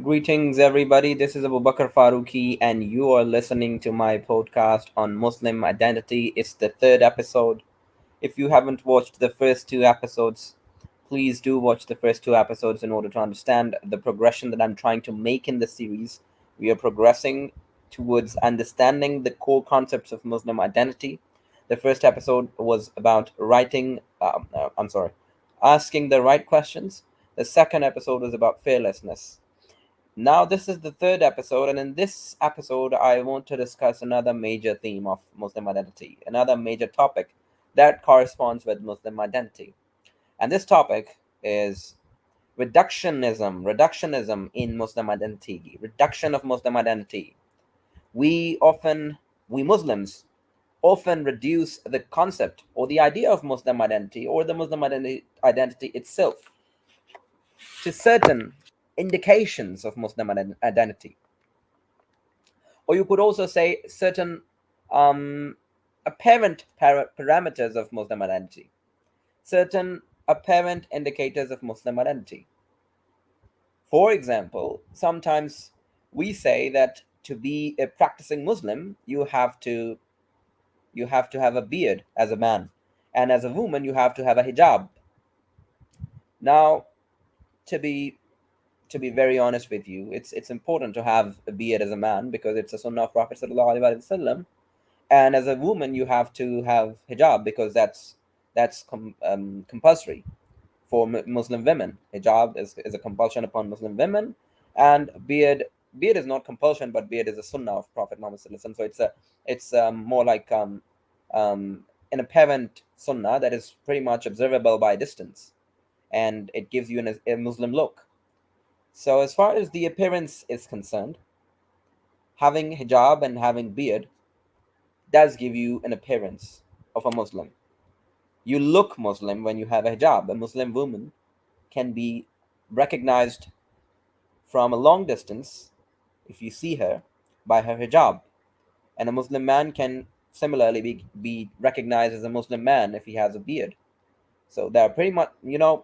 Greetings, everybody. This is Abubakar Farooqui, and you are listening to my podcast on Muslim identity. It's the third episode. If you haven't watched the first two episodes, please do watch the first two episodes in order to understand the progression that I'm trying to make in the series. We are progressing towards understanding the core concepts of Muslim identity. The first episode was about asking the right questions. The second episode was about fearlessness. Now, this is the third episode, and in this episode, I want to discuss another major theme of Muslim identity, another major topic that corresponds with Muslim identity. And this topic is reductionism in Muslim identity, reduction of Muslim identity. We often, we Muslims, often reduce the concept or the idea of Muslim identity or the Muslim identity itself to certain indications of Muslim identity, or you could also say certain um, apparent parameters of Muslim identity, certain apparent indicators of Muslim identity. For example, sometimes we say that to be a practicing Muslim, you have to have a beard as a man, and as a woman, you have to have a hijab. Now, to be to be very honest with you, it's important to have a beard as a man because it's a sunnah of Prophet sallallahu alaihi wasallam, and as a woman you have to have hijab because that's compulsory for Muslim women. Hijab is a compulsion upon Muslim women, and beard is not compulsion, but beard is a sunnah of Prophet Muhammad sallallahu alaihi wasallam. So it's more like um, an apparent sunnah that is pretty much observable by distance, and it gives you a Muslim look. So as far as the appearance is concerned, having hijab and having beard does give you an appearance of a Muslim. You look Muslim when you have a hijab. A Muslim woman can be recognized from a long distance if you see her by her hijab. And a Muslim man can similarly be recognized as a Muslim man if he has a beard. So they're pretty much,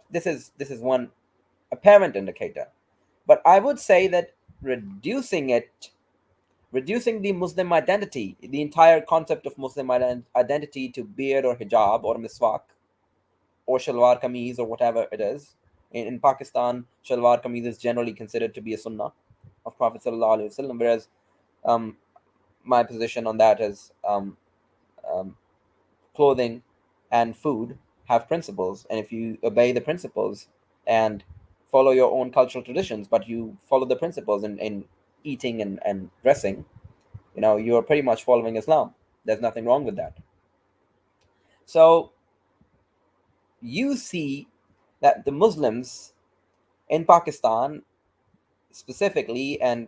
this is one apparent indicator. But I would say that reducing it reducing the Muslim identity, the entire concept of Muslim identity to beard or hijab or miswak or shalwar kameez or whatever it is. In Pakistan, shalwar kameez is generally considered to be a sunnah of Prophet sallallahu alaihi wasallam, whereas um, my position on that is um, clothing and food have principles, and if you obey the principles and follow your own cultural traditions, but you follow the principles in eating and dressing, you're pretty much following Islam. There's nothing wrong with that. So you see that the Muslims in Pakistan specifically, and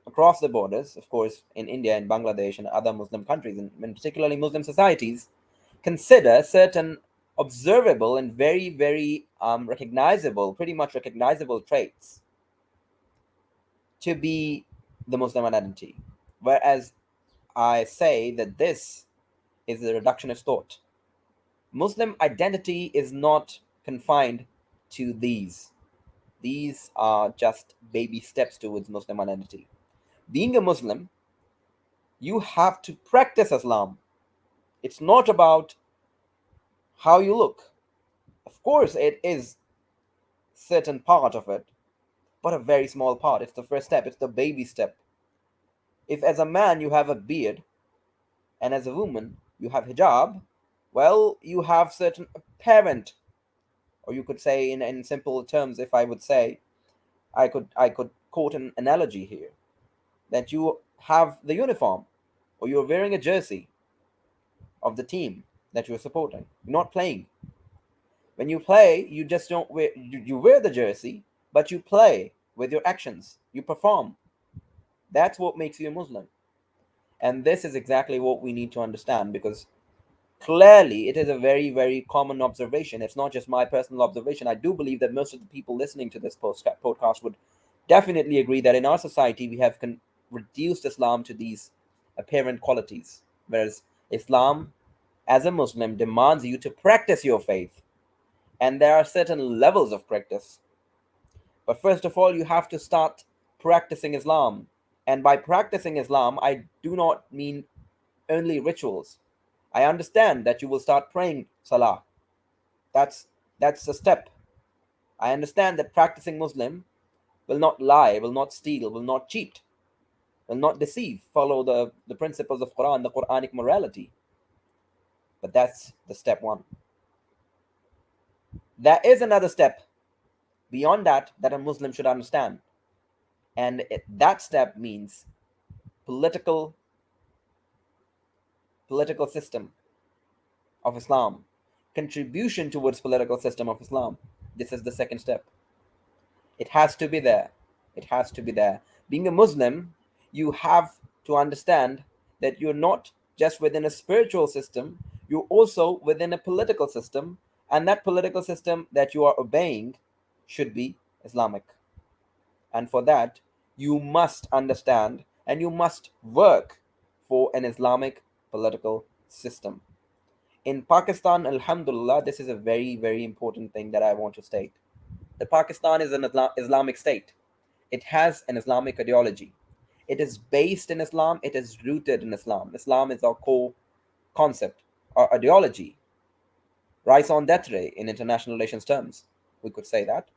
across the borders, of course, in India and Bangladesh and other Muslim countries, and particularly Muslim societies, consider certain observable and very, very recognizable, pretty much recognizable traits to be the Muslim identity. Whereas I say that this is a reductionist thought. Muslim identity is not confined to these. These are just baby steps towards Muslim identity. Being a Muslim, you have to practice Islam. It's not about how you look. Of course, it is certain part of it, but a very small part. It's the first step. It's the baby step. If as a man you have a beard, and as a woman you have hijab, well, you have certain apparent, or you could say in simple terms, if I would say, I could quote an analogy here, that you have the uniform or you're wearing a jersey of the team that you're supporting. You're not playing. When you play, you just don't wear you wear the jersey, but you play with your actions. You perform. That's what makes you a Muslim. And this is exactly what we need to understand, because clearly it is a very, very common observation. It's not just my personal observation. I do believe that most of the people listening to this podcast would definitely agree that in our society we have reduced Islam to these apparent qualities, whereas Islam as a Muslim demands you to practice your faith, and there are certain levels of practice. But first of all, you have to start practicing Islam. And by practicing Islam, I do not mean only rituals. I understand that you will start praying Salah. That's that's a step. I understand that practicing Muslim will not lie, will not steal, will not cheat, will not deceive, follow the principles of Quran, the Quranic morality. But that's the step one. There is another step beyond that that a Muslim should understand. And that step means political political system of Islam, contribution towards political system of Islam. This is the second step. It has to be there. It has to be there. Being a Muslim, you have to understand that you're not just within a spiritual system, you're also within a political system, and that political system that you are obeying should be Islamic. And for that, you must understand and you must work for an Islamic political system. In Pakistan, Alhamdulillah, this is a very, very important thing that I want to state. The Pakistan is an Islamic state. It has an Islamic ideology. It is based in Islam. It is rooted in Islam. Islam is our core concept, our ideology. Raison d'etre in international relations terms, we could say that.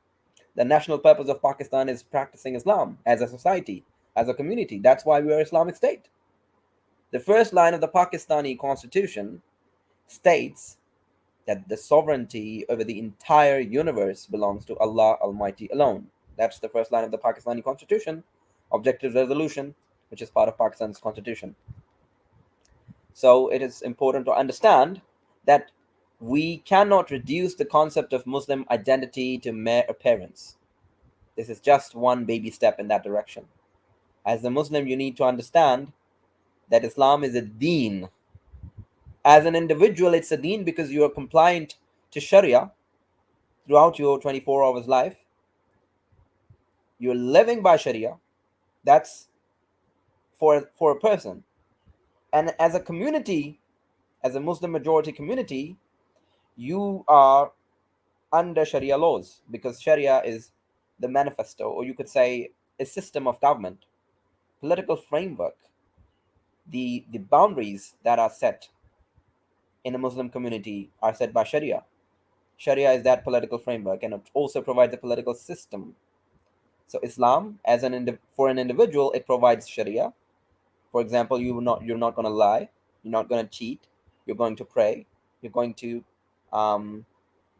The national purpose of Pakistan is practicing Islam as a society, as a community. That's why we are Islamic state. The first line of the Pakistani constitution states that the sovereignty over the entire universe belongs to Allah Almighty alone. That's the first line of the Pakistani constitution, objective resolution, which is part of Pakistan's constitution. So it is important to understand that we cannot reduce the concept of Muslim identity to mere appearance. This is just one baby step in that direction. As a Muslim, you need to understand that Islam is a deen. As an individual, it's a deen because you are compliant to Sharia throughout your 24 hours life. You're living by Sharia. That's for a person. And as a community, as a Muslim majority community, you are under Sharia laws because Sharia is the manifesto, or you could say a system of government, political framework, the boundaries that are set in a Muslim community are set by Sharia. Sharia is that political framework, and it also provides a political system. So Islam, as for an individual, it provides Sharia. For example, you're not going to lie, you're not going to cheat, you're going to pray, you're going to um,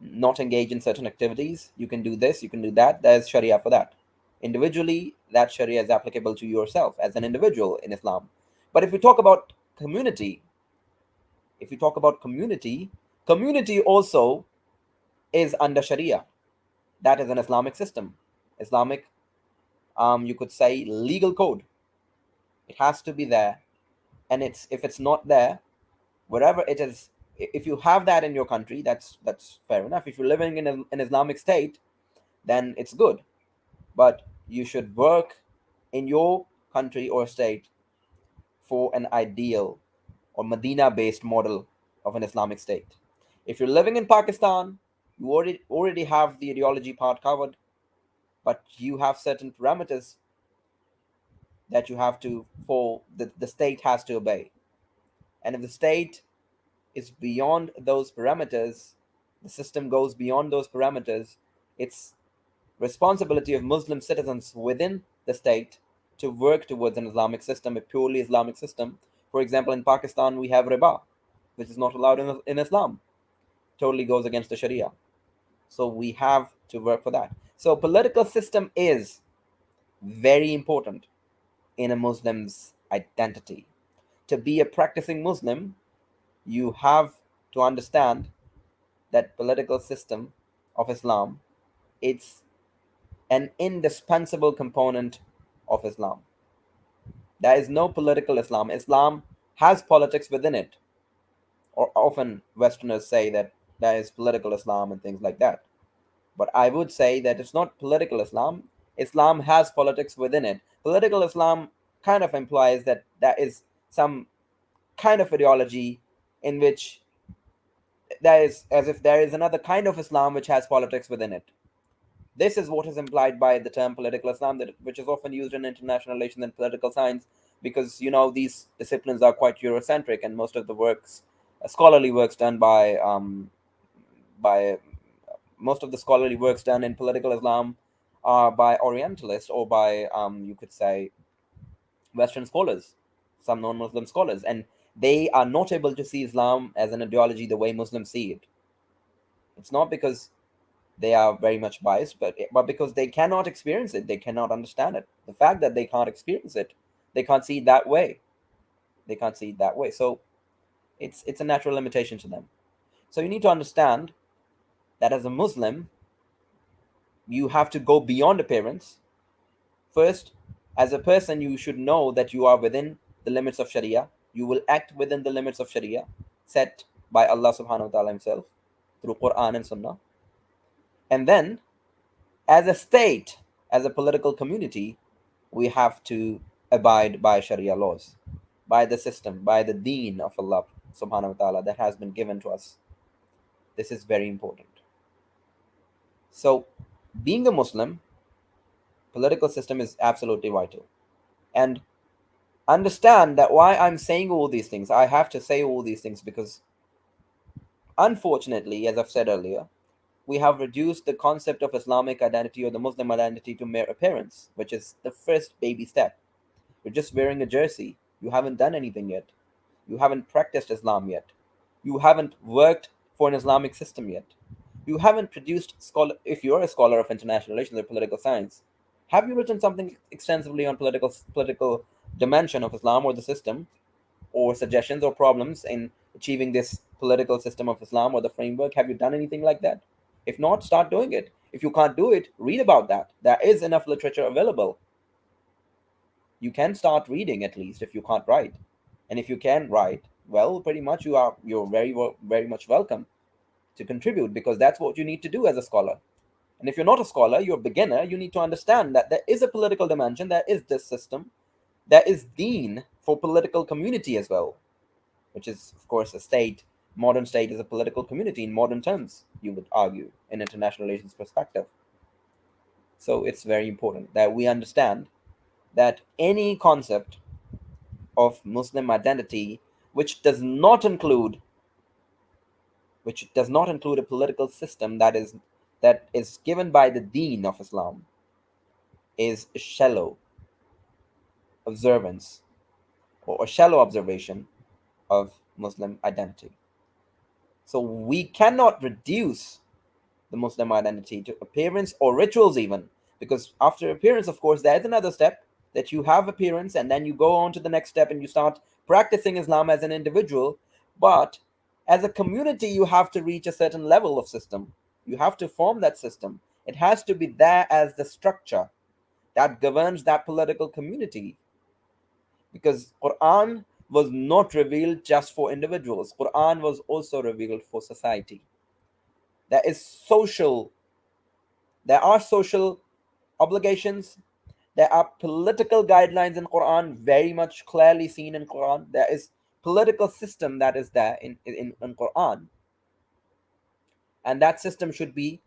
not engage in certain activities. You can do this, you can do that. There's Sharia for that. Individually, that Sharia is applicable to yourself as an individual in Islam. But if we talk about community, community also is under Sharia. That is an Islamic system, Islamic, you could say, legal code. It has to be there, and if it's not there, wherever it is, if you have that in your country, that's fair enough. If you're living in an Islamic state, then it's good. But you should work in your country or state for an ideal or Medina based model of an Islamic state. If you're living in Pakistan, you already have the ideology part covered, but you have certain parameters that you have to for the state has to obey. And if the state is beyond those parameters, the system goes beyond those parameters, it's responsibility of Muslim citizens within the state to work towards an Islamic system, a purely Islamic system. For example, in Pakistan, we have riba, which is not allowed in Islam. Totally goes against the Sharia. So we have to work for that. So political system is very important in a Muslim's identity. To be a practicing Muslim, you have to understand that political system of Islam, it's an indispensable component of Islam. There is no political Islam. Islam has politics within it. Or often Westerners say that there is political Islam and things like that. But I would say that it's not political Islam. Islam has politics within it. Political Islam kind of implies that there is some kind of ideology in which there is, as if there is another kind of Islam which has politics within it. This is what is implied by the term political Islam, that which is often used in international relations and political science, because these disciplines are quite Eurocentric, and most of the works, scholarly works done by most of the scholarly works done in political Islam are by Orientalists, or by you could say Western scholars, some non-Muslim scholars, and they are not able to see Islam as an ideology the way Muslims see it. It's not because they are very much biased, but because they cannot experience it, they cannot understand it. The fact that they can't experience it, they can't see it that way. They can't see it that way. So it's a natural limitation to them. So you need to understand that as a Muslim, you have to go beyond appearance. First, as a person, you should know that you are within the limits of Sharia. You will act within the limits of Sharia set by Allah subhanahu wa ta'ala himself through Quran and Sunnah. And then, as a state, as a political community, we have to abide by Sharia laws, by the system, by the deen of Allah subhanahu wa ta'ala that has been given to us. This is very important. So, being a Muslim, political system is absolutely vital. And understand that why I'm saying all these things, I have to say all these things because, unfortunately, as I've said earlier, we have reduced the concept of Islamic identity or the Muslim identity to mere appearance, which is the first baby step. You're just wearing a jersey. You haven't done anything yet. You haven't practiced Islam yet. You haven't worked for an Islamic system yet. You haven't produced scholar. If you're a scholar of international relations or political science, have you written something extensively on political dimension of Islam or the system, or suggestions or problems in achieving this political system of Islam or the framework? Have you done anything like that? If not, start doing it. If you can't do it, read about that. There is enough literature available. You can start reading at least if you can't write. And if you can write, well, pretty much you're very much welcome to contribute, because that's what you need to do as a scholar. And if you're not a scholar, you're a beginner, you need to understand that there is a political dimension, there is this system, there is deen for political community as well, which is, of course, a state. Modern state is a political community in modern terms, you would argue, in international relations perspective. So it's very important that we understand that any concept of Muslim identity which does not include a political system that is given by the deen of Islam, is a shallow observance or a shallow observation of Muslim identity. So we cannot reduce the Muslim identity to appearance or rituals, even, because after appearance, of course, there's another step, that you have appearance and then you go on to the next step and you start practicing Islam as an individual. But as a community, you have to reach a certain level of system. You have to form that system. It has to be there as the structure that governs that political community, because Quran was not revealed just for individuals. Quran was also revealed for society. There is social there are social obligations. There are political guidelines in Quran, very much clearly seen in Quran. There is political system that is there in Quran, and that system should be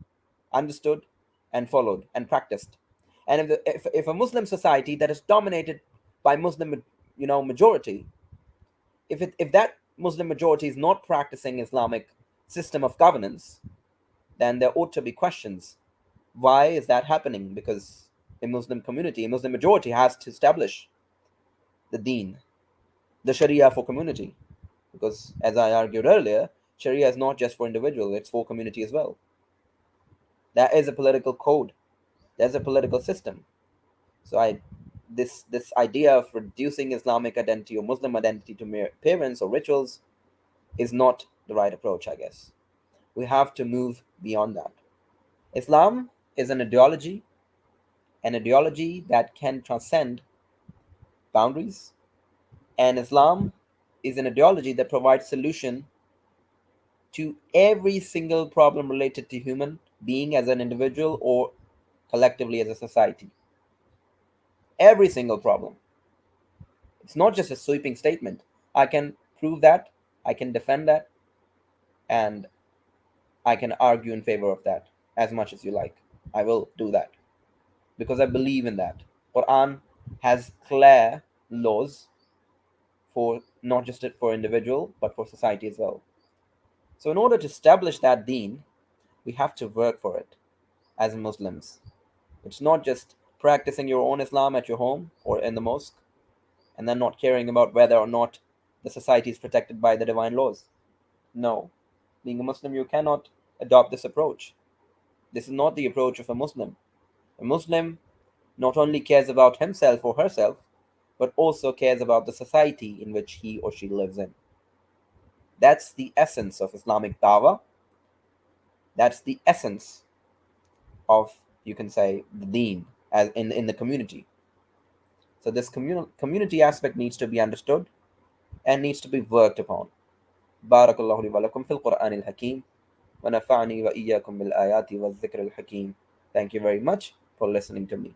understood and followed and practiced. And if a Muslim society that is dominated by Muslim majority, if that Muslim majority is not practicing Islamic system of governance, then there ought to be questions. Why is that happening? Because a Muslim community, a Muslim majority, has to establish the deen, the Sharia for community. Because, as I argued earlier, Sharia is not just for individual, it's for community as well. There is a political code, there's a political system. So this idea of reducing Islamic identity or Muslim identity to mere appearance or rituals is not the right approach, I guess. We have to move beyond that. Islam is an ideology that can transcend boundaries, and Islam is an ideology that provides solution to every single problem related to human being as an individual or collectively as a society. Every single problem. It's not just a sweeping statement. I can prove that, I can defend that, and I can argue in favor of that as much as you like. I will do that because I believe in that. Quran has clear laws for not just for individual but for society as well. So in order to establish that deen, we have to work for it as Muslims. It's not just practicing your own Islam at your home or in the mosque and then not caring about whether or not the society is protected by the divine laws. No. Being a Muslim, you cannot adopt this approach. This is not the approach of a Muslim. A Muslim not only cares about himself or herself, but also cares about the society in which he or she lives in. That's the essence of Islamic dawah. That's the essence of, you can say, the deen as in the community. So this community aspect needs to be understood and needs to be worked upon. بارك الله لي ولكم في القرآن الحكيم ونفعني وإياكم بالآيات والذكر الحكيم. Thank you very much for listening to me.